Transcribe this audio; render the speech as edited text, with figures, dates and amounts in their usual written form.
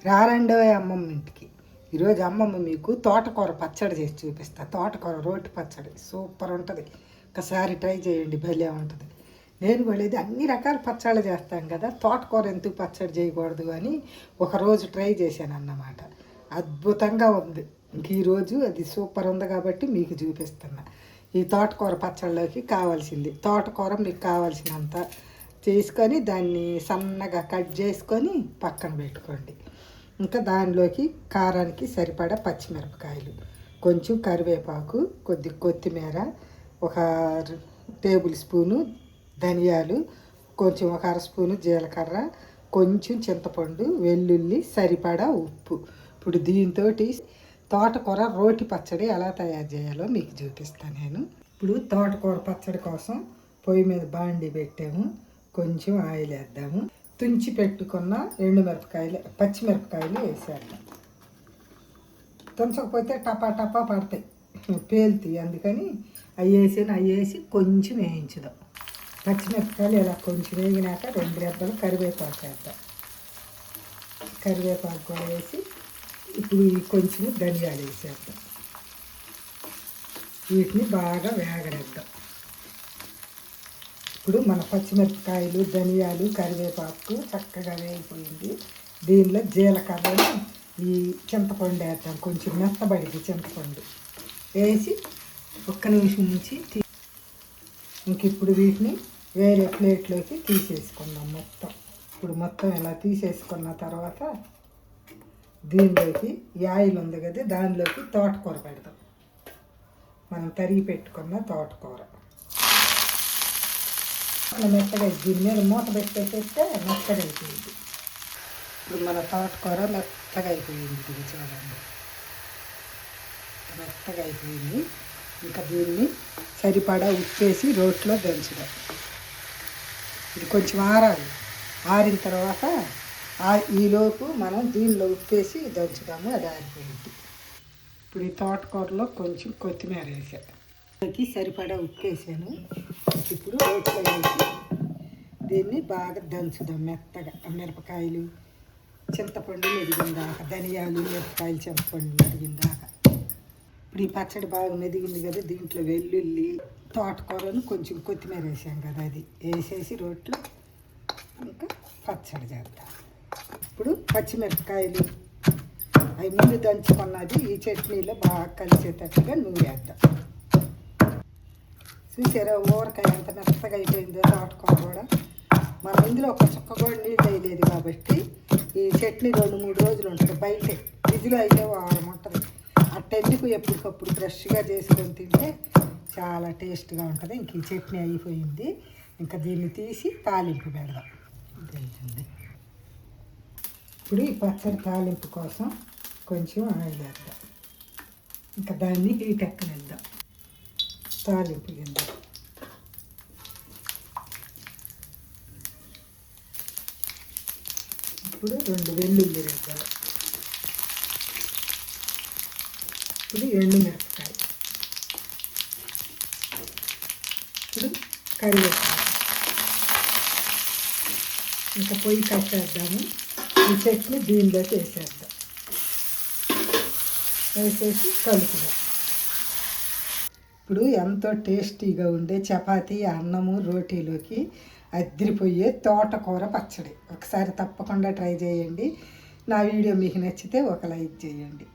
రారండో అమ్మమ్మ ఇంటికి. ఈరోజు అమ్మమ్మ మీకు తోటకూర పచ్చడి చేసి చూపిస్తా. తోటకూర రోటి పచ్చడి సూపర్ ఉంటుంది. ఒకసారి ట్రై చేయండి, భలే ఉంటుంది. నేను కూడా అన్ని రకాల పచ్చళ్ళు చేస్తాం కదా, తోటకూర ఎందుకు పచ్చడి చేయకూడదు అని ఒకరోజు ట్రై చేశాను అన్నమాట. అద్భుతంగా ఉంది. ఇంక ఈరోజు అది సూపర్ ఉంది కాబట్టి మీకు చూపిస్తున్నా. ఈ తోటకూర పచ్చళ్ళలోకి కావాల్సింది తోటకూర మీకు కావాల్సినంత చేసుకొని దాన్ని సన్నగా కట్ చేసుకొని పక్కన పెట్టుకోండి. ఇంకా దానిలోకి కారానికి సరిపడా పచ్చిమిరపకాయలు, కొంచెం కరివేపాకు, కొద్ది కొత్తిమీర, ఒక టేబుల్ స్పూను ధనియాలు, కొంచెం ఒక అర స్పూను జీలకర్ర, కొంచెం చింతపండు, వెల్లుల్లి, సరిపడా ఉప్పు. ఇప్పుడు దీంతో తోటకూర రోటి పచ్చడి ఎలా తయారు చేయాలో మీకు చూపిస్తాను నేను. ఇప్పుడు తోటకూర పచ్చడి కోసం పొయ్యి మీద బాండి పెట్టాము. కొంచెం ఆయిల్ వేద్దాము. తుంచి పెట్టుకున్న ఎండుమిరపకాయలు, పచ్చిమిరపకాయలు వేసేద్దాం. తుంచకపోతే టపా టపా పడతాయి, పేలుతాయి. అందుకని అవి వేసి కొంచెం వేయించుదాం. పచ్చిమిరపకాయలు ఇలా కొంచెం వేగినాక 2 రెబ్బలు కరివేపాకు వేద్దాం. కరివేపాకు కూడా వేసి ఇప్పుడు కొంచెం ధనియాలు వేసేద్దాం. వీటిని బాగా వేగనిద్దాం. ఇప్పుడు మన పచ్చిమిరపకాయలు, ధనియాలు, కరివేపాకు చక్కగా వేగిపోయింది. దీనిలో జీలకర్రను ఈ చింతపండు వేద్దాం. కొంచెం మెత్తబడింది చింతపండు వేసి 1 నిమిషం నుంచి ఇంక ఇప్పుడు వీటిని వేరే ప్లేట్లోకి తీసేసుకుందాం మొత్తం. ఇప్పుడు మొత్తం ఇలా తీసేసుకున్న తర్వాత దీనిలోకి ఈ ఆయిల్ ఉంది కదా, దానిలోకి తోటకూర పెడదాం. మనం తరిగి పెట్టుకున్న తోటకూర మెత్తగా దీని మీద మూత పెట్టేస్తే మెత్తగా అయిపోయింది. ఇప్పుడు మన తోటకూర మెత్తగా అయిపోయింది. ఇది చూడండి, మెత్తగా అయిపోయింది. ఇంకా దీన్ని సరిపడా ఉప్పేసి రోట్లో దంచుదాం. ఇది కొంచెం ఆరాలి. ఆరిన తర్వాత ఈలోపు మనం దీనిలో ఉప్పేసి దంచుదాము. అది ఆరిపోయింది. ఇప్పుడు ఈ తోటకూరలో కొంచెం కొత్తిమీర వేసాను. సరిపడా ఉప్పు వేసాను. ఇప్పుడు రోట్లో వేసి దీన్ని బాగా దంచుదాం మెత్తగా. మిరపకాయలు, చింతపండు మెదిగిందాక, ధనియాలు, మిరపకాయలు, చింతపండు మెదిగిందాక. ఇప్పుడు ఈ పచ్చడి బాగా మెదిగింది కదా, దీంట్లో వెల్లుల్లి, తోటకూరను కొంచెం కొత్తిమీర వేసాం కదా, అది వేసేసి రోట్లో ఇంకా పచ్చడి చేద్దాం. ఇప్పుడు పచ్చిమిరపకాయలు అవి ముందు దంచుకున్నది ఈ చట్నీలో బాగా కలిసేటట్టుగా నూరేద్దాం. చూసారా ఊరకాయ ఎంత మెత్తగా అయిపోయిందో తోటకూర కూడా. మనం ఇందులో ఒక చుక్క కూడా నీళ్ళు వేయలేదు కాబట్టి ఈ చట్నీ 2-3 రోజులు ఉంటుంది. బయటే ఫ్రిడ్జ్లో అయితే వారం ఉంటుంది. అట్టెందుకు ఎప్పటికప్పుడు ఫ్రెష్గా చేసుకొని తింటే చాలా టేస్ట్గా ఉంటుంది. ఇంక ఈ చట్నీ అయిపోయింది. ఇంకా దీన్ని తీసి తాలింపు పెడదాం. ఇప్పుడు ఈ పచ్చడి తాలింపు కోసం కొంచెం ఆయిల్ వేద్దాం. ఇంకా దాన్ని హీట్ ఎక్కనిద్దాం. తాలింపు గిద్దాం. ఇప్పుడు 2 వెల్లుల్లి రెబ్బలు, ఇప్పుడు ఎండుమిరపకాయ, ఇప్పుడు కరివేపాకు. ఇంకా పొయ్యి కట్టేద్దాము. ఈ చట్నీ దీనిలోకి వేసేద్దాం. వేసేసి కలుపుదాం. ఇప్పుడు ఎంతో టేస్టీగా ఉండే చపాతీ, అన్నము, రోటీలోకి అదిరిపోయే తోటకూర పచ్చడి ఒకసారి తప్పకుండా ట్రై చేయండి. నా వీడియో మీకు నచ్చితే ఒక లైక్ చేయండి.